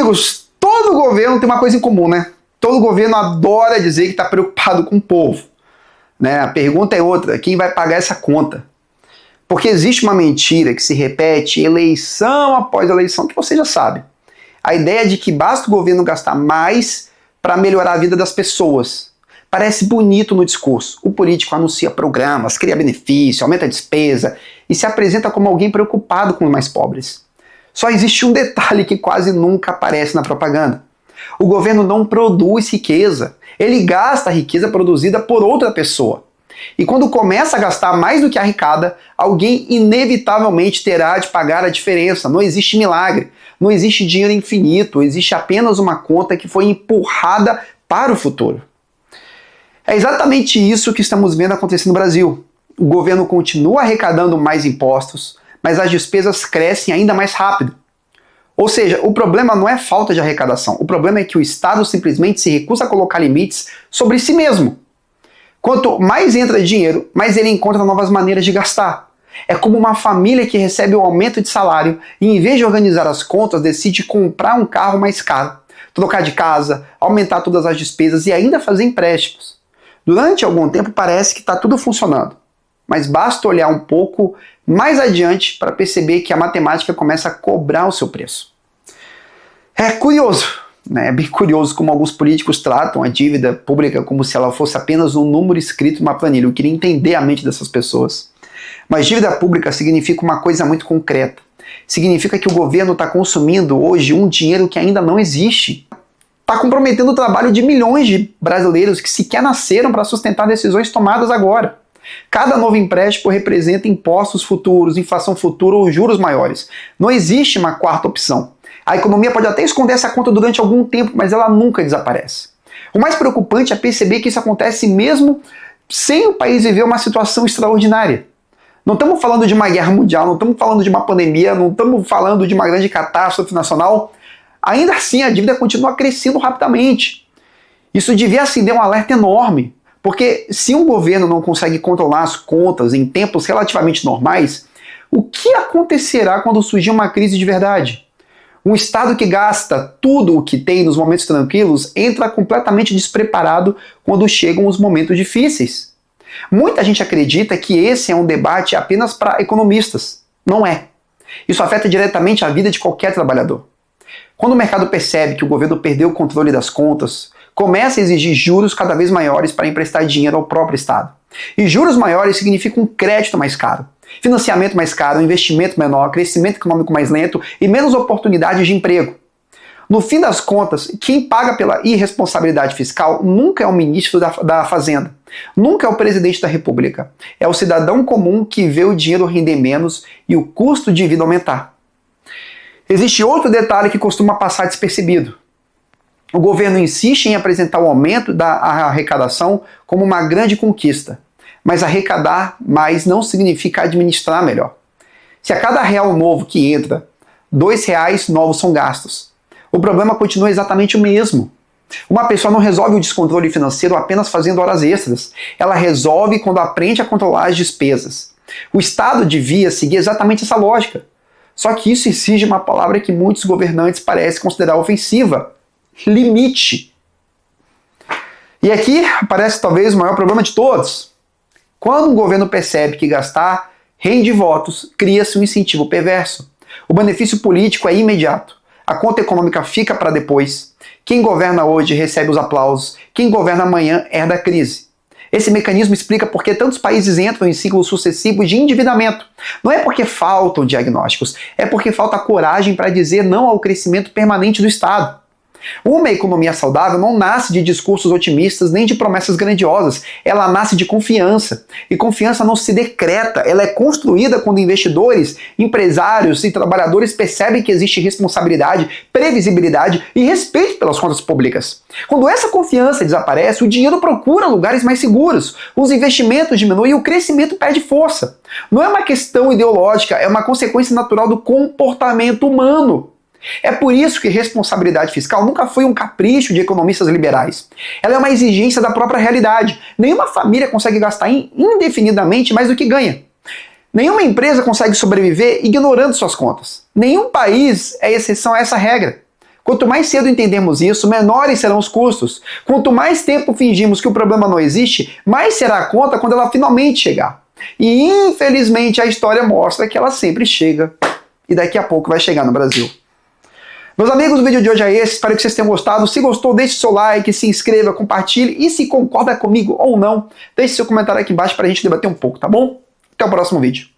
Amigos, todo governo tem uma coisa em comum, né? Todo governo adora dizer que está preocupado com o povo. Né? A pergunta é outra, quem vai pagar essa conta? Porque existe uma mentira que se repete eleição após eleição, que você já sabe. A ideia de que basta o governo gastar mais para melhorar a vida das pessoas. Parece bonito no discurso. O político anuncia programas, cria benefício, aumenta a despesa e se apresenta como alguém preocupado com os mais pobres. Só existe um detalhe que quase nunca aparece na propaganda. O governo não produz riqueza. Ele gasta a riqueza produzida por outra pessoa. E quando começa a gastar mais do que arrecada, alguém inevitavelmente terá de pagar a diferença. Não existe milagre, não existe dinheiro infinito, existe apenas uma conta que foi empurrada para o futuro. É exatamente isso que estamos vendo acontecer no Brasil. O governo continua arrecadando mais impostos, mas as despesas crescem ainda mais rápido. Ou seja, o problema não é falta de arrecadação, o problema é que o Estado simplesmente se recusa a colocar limites sobre si mesmo. Quanto mais entra dinheiro, mais ele encontra novas maneiras de gastar. É como uma família que recebe um aumento de salário e, em vez de organizar as contas, decide comprar um carro mais caro, trocar de casa, aumentar todas as despesas e ainda fazer empréstimos. Durante algum tempo parece que está tudo funcionando, mas basta olhar um pouco mais adiante para perceber que a matemática começa a cobrar o seu preço. É curioso, né? É bem curioso como alguns políticos tratam a dívida pública como se ela fosse apenas um número escrito numa planilha. Eu queria entender a mente dessas pessoas. Mas dívida pública significa uma coisa muito concreta. Significa que o governo está consumindo hoje um dinheiro que ainda não existe. Está comprometendo o trabalho de milhões de brasileiros que sequer nasceram para sustentar decisões tomadas agora. Cada novo empréstimo representa impostos futuros, inflação futura ou juros maiores. Não existe uma quarta opção. A economia pode até esconder essa conta durante algum tempo, mas ela nunca desaparece. O mais preocupante é perceber que isso acontece mesmo sem o país viver uma situação extraordinária. Não estamos falando de uma guerra mundial, não estamos falando de uma pandemia, não estamos falando de uma grande catástrofe nacional. Ainda assim, a dívida continua crescendo rapidamente. Isso devia acender um alerta enorme, porque se um governo não consegue controlar as contas em tempos relativamente normais, o que acontecerá quando surgir uma crise de verdade? Um Estado que gasta tudo o que tem nos momentos tranquilos entra completamente despreparado quando chegam os momentos difíceis. Muita gente acredita que esse é um debate apenas para economistas. Não é. Isso afeta diretamente a vida de qualquer trabalhador. Quando o mercado percebe que o governo perdeu o controle das contas, começa a exigir juros cada vez maiores para emprestar dinheiro ao próprio Estado. E juros maiores significam um crédito mais caro, financiamento mais caro, investimento menor, crescimento econômico mais lento e menos oportunidades de emprego. No fim das contas, quem paga pela irresponsabilidade fiscal nunca é o ministro da Fazenda, nunca é o presidente da República. É o cidadão comum que vê o dinheiro render menos e o custo de vida aumentar. Existe outro detalhe que costuma passar despercebido. O governo insiste em apresentar o aumento da arrecadação como uma grande conquista, mas arrecadar mais não significa administrar melhor. Se a cada real novo que entra, R$2 novos são gastos. O problema continua exatamente o mesmo. Uma pessoa não resolve o descontrole financeiro apenas fazendo horas extras. Ela resolve quando aprende a controlar as despesas. O Estado devia seguir exatamente essa lógica. Só que isso exige uma palavra que muitos governantes parecem considerar ofensiva: limite. E aqui aparece talvez o maior problema de todos. Quando um governo percebe que gastar rende votos, cria-se um incentivo perverso. O benefício político é imediato. A conta econômica fica para depois. Quem governa hoje recebe os aplausos. Quem governa amanhã herda a crise. Esse mecanismo explica por que tantos países entram em ciclos sucessivos de endividamento. Não é porque faltam diagnósticos, é porque falta coragem para dizer não ao crescimento permanente do Estado. Uma economia saudável não nasce de discursos otimistas nem de promessas grandiosas, ela nasce de confiança. E confiança não se decreta, ela é construída quando investidores, empresários e trabalhadores percebem que existe responsabilidade, previsibilidade e respeito pelas contas públicas. Quando essa confiança desaparece, o dinheiro procura lugares mais seguros, os investimentos diminuem e o crescimento perde força. Não é uma questão ideológica, é uma consequência natural do comportamento humano. É por isso que responsabilidade fiscal nunca foi um capricho de economistas liberais. Ela é uma exigência da própria realidade. Nenhuma família consegue gastar indefinidamente mais do que ganha. Nenhuma empresa consegue sobreviver ignorando suas contas. Nenhum país é exceção a essa regra. Quanto mais cedo entendermos isso, menores serão os custos. Quanto mais tempo fingimos que o problema não existe, mais será a conta quando ela finalmente chegar. E infelizmente a história mostra que ela sempre chega. E daqui a pouco vai chegar no Brasil. Meus amigos, o vídeo de hoje é esse. Espero que vocês tenham gostado. Se gostou, deixe seu like, se inscreva, compartilhe. E se concorda comigo ou não, deixe seu comentário aqui embaixo para a gente debater um pouco, tá bom? Até o próximo vídeo.